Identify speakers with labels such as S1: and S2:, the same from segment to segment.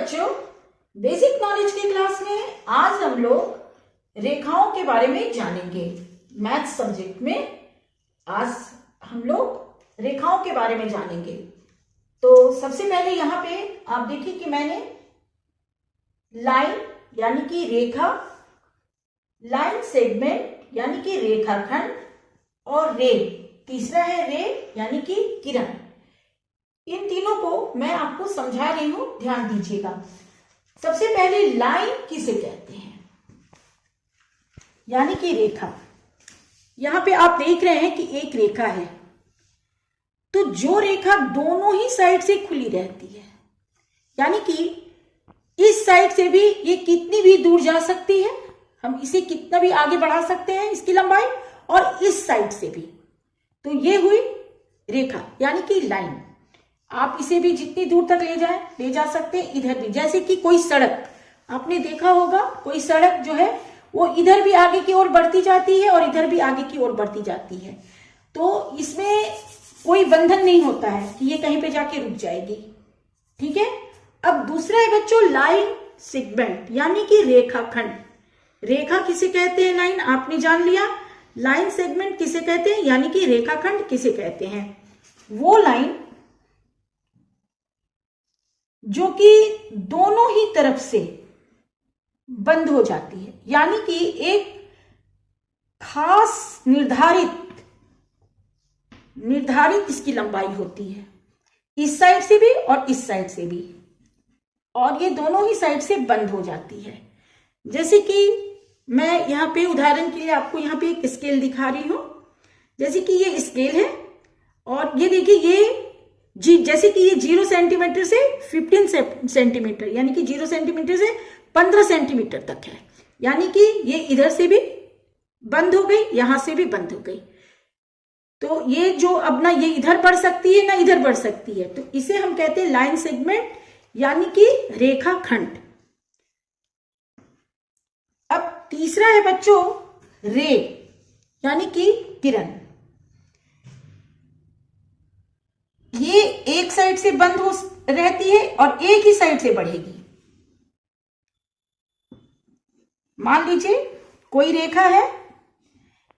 S1: बच्चों, basic knowledge की class में आज हम लोग रेखाओं के बारे में जानेंगे। मैथ सब्जेक्ट में आज हम लोग रेखाओं के बारे में जानेंगे। तो सबसे पहले यहाँ पे आप देखिए कि मैंने लाइन यानी कि रेखा, लाइन सेगमेंट यानी कि रेखाखंड और रे, तीसरा है रे यानी कि किरण। इन तीनों को मैं आपको समझा रही हूं, ध्यान दीजिएगा। सबसे पहले लाइन किसे कहते हैं यानी कि रेखा। यहां पे आप देख रहे हैं कि एक रेखा है, तो जो रेखा दोनों ही साइड से खुली रहती है, यानी कि इस साइड से भी ये कितनी भी दूर जा सकती है, हम इसे कितना भी आगे बढ़ा सकते हैं इसकी लंबाई, और इस साइड से भी, तो ये हुई रेखा यानी कि लाइन। आप इसे भी जितनी दूर तक ले जा सकते हैं, इधर भी। जैसे कि कोई सड़क आपने देखा होगा, कोई सड़क जो है वो इधर भी आगे की ओर बढ़ती जाती है और इधर भी आगे की ओर बढ़ती जाती है, तो इसमें कोई बंधन नहीं होता है कि ये कहीं पे जाके रुक जाएगी। ठीक है। अब दूसरा है बच्चों लाइन सेगमेंट यानी कि रेखाखंड। रेखा किसे कहते हैं, लाइन आपने जान लिया। लाइन सेगमेंट किसे कहते हैं यानी कि रेखाखंड किसे कहते हैं, वो लाइन जो कि दोनों ही तरफ से बंद हो जाती है, यानी कि एक खास निर्धारित इसकी लंबाई होती है, इस साइड से भी और इस साइड से भी, और ये दोनों ही साइड से बंद हो जाती है। जैसे कि मैं यहाँ पे उदाहरण के लिए आपको यहाँ पे एक स्केल दिखा रही हूं। जैसे कि ये स्केल है और ये देखिए ये जैसे कि ये 0 सेंटीमीटर से 15 सेंटीमीटर यानी कि 0 सेंटीमीटर से 15 सेंटीमीटर तक है, यानी कि ये इधर से भी बंद हो गई, यहां से भी बंद हो गई। तो ये जो अब ना ये इधर बढ़ सकती है ना इधर बढ़ सकती है, तो इसे हम कहते हैं लाइन सेगमेंट यानी कि रेखाखंड। अब तीसरा है बच्चों रे यानी कि किरण। ये एक साइड से बंद हो रहती है और एक ही साइड से बढ़ेगी। मान लीजिए कोई रेखा है,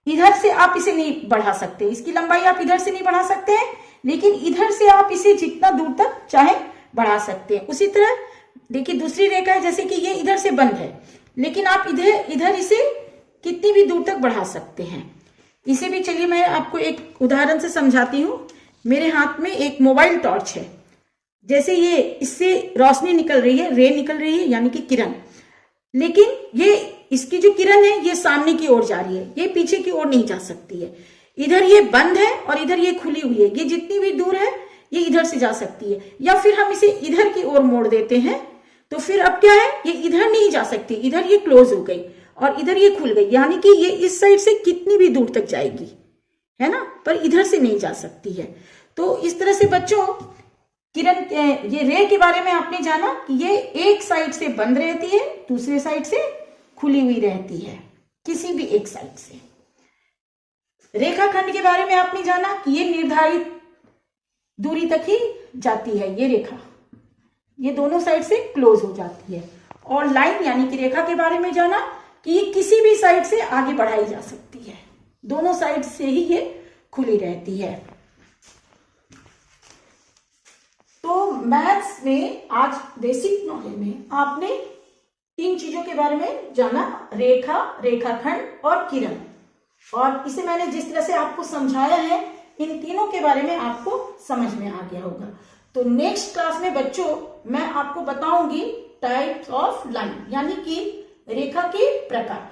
S1: इधर से आप इसे नहीं बढ़ा सकते, इसकी लंबाई आप इधर से नहीं बढ़ा सकते हैं, लेकिन इधर से आप इसे जितना दूर तक चाहे बढ़ा सकते हैं। उसी तरह देखिए दूसरी रेखा है, जैसे कि ये इधर से बंद है, लेकिन आप इधर इसे कितनी भी दूर तक बढ़ा सकते हैं। इसे भी चलिए मैं आपको एक उदाहरण से समझाती हूं। मेरे हाथ में एक मोबाइल टॉर्च है, जैसे ये इससे रोशनी निकल रही है, रे निकल रही है यानी कि किरण, लेकिन ये इसकी जो किरण है ये सामने की ओर जा रही है, ये पीछे की ओर नहीं जा सकती है। इधर ये बंद है और इधर ये खुली हुई है, ये जितनी भी दूर है ये इधर से जा सकती है। या फिर हम इसे इधर की ओर मोड़ देते हैं, तो फिर अब क्या है, ये इधर नहीं जा सकती, इधर ये क्लोज हो गई और इधर ये खुल गई, यानी कि ये इस साइड से कितनी भी दूर तक जाएगी, है ना, पर इधर से नहीं जा सकती है। तो इस तरह से बच्चों किरण, ये रे के बारे में आपने जाना कि ये एक साइड से बंद रहती है, दूसरे साइड से खुली हुई रहती है, किसी भी एक साइड से। रेखाखंड के बारे में आपने जाना कि ये निर्धारित दूरी तक ही जाती है, ये रेखा ये दोनों साइड से क्लोज हो जाती है। और लाइन यानी कि रेखा के बारे में जाना कि ये किसी भी साइड से आगे बढ़ाई जा सकती है, दोनों साइड से ही ये खुली रहती है। तो मैथ्स में आज बेसिक नॉलेज में आपने 3 चीजों के बारे में जाना, रेखा, रेखाखंड और किरण। और इसे मैंने जिस तरह से आपको समझाया है, इन तीनों के बारे में आपको समझ में आ गया होगा। तो नेक्स्ट क्लास में बच्चों मैं आपको बताऊंगी टाइप्स ऑफ लाइन यानी कि रेखा के प्रकार।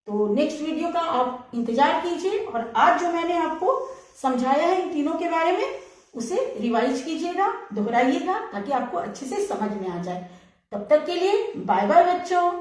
S1: तो नेक्स्ट वीडियो का आप इंतजार कीजिए, और आज जो मैंने आपको समझाया है इन तीनों के बारे में उसे रिवाइज कीजिएगा, दोहराइएगा, ताकि आपको अच्छे से समझ में आ जाए। तब तक के लिए बाय बाय बच्चों।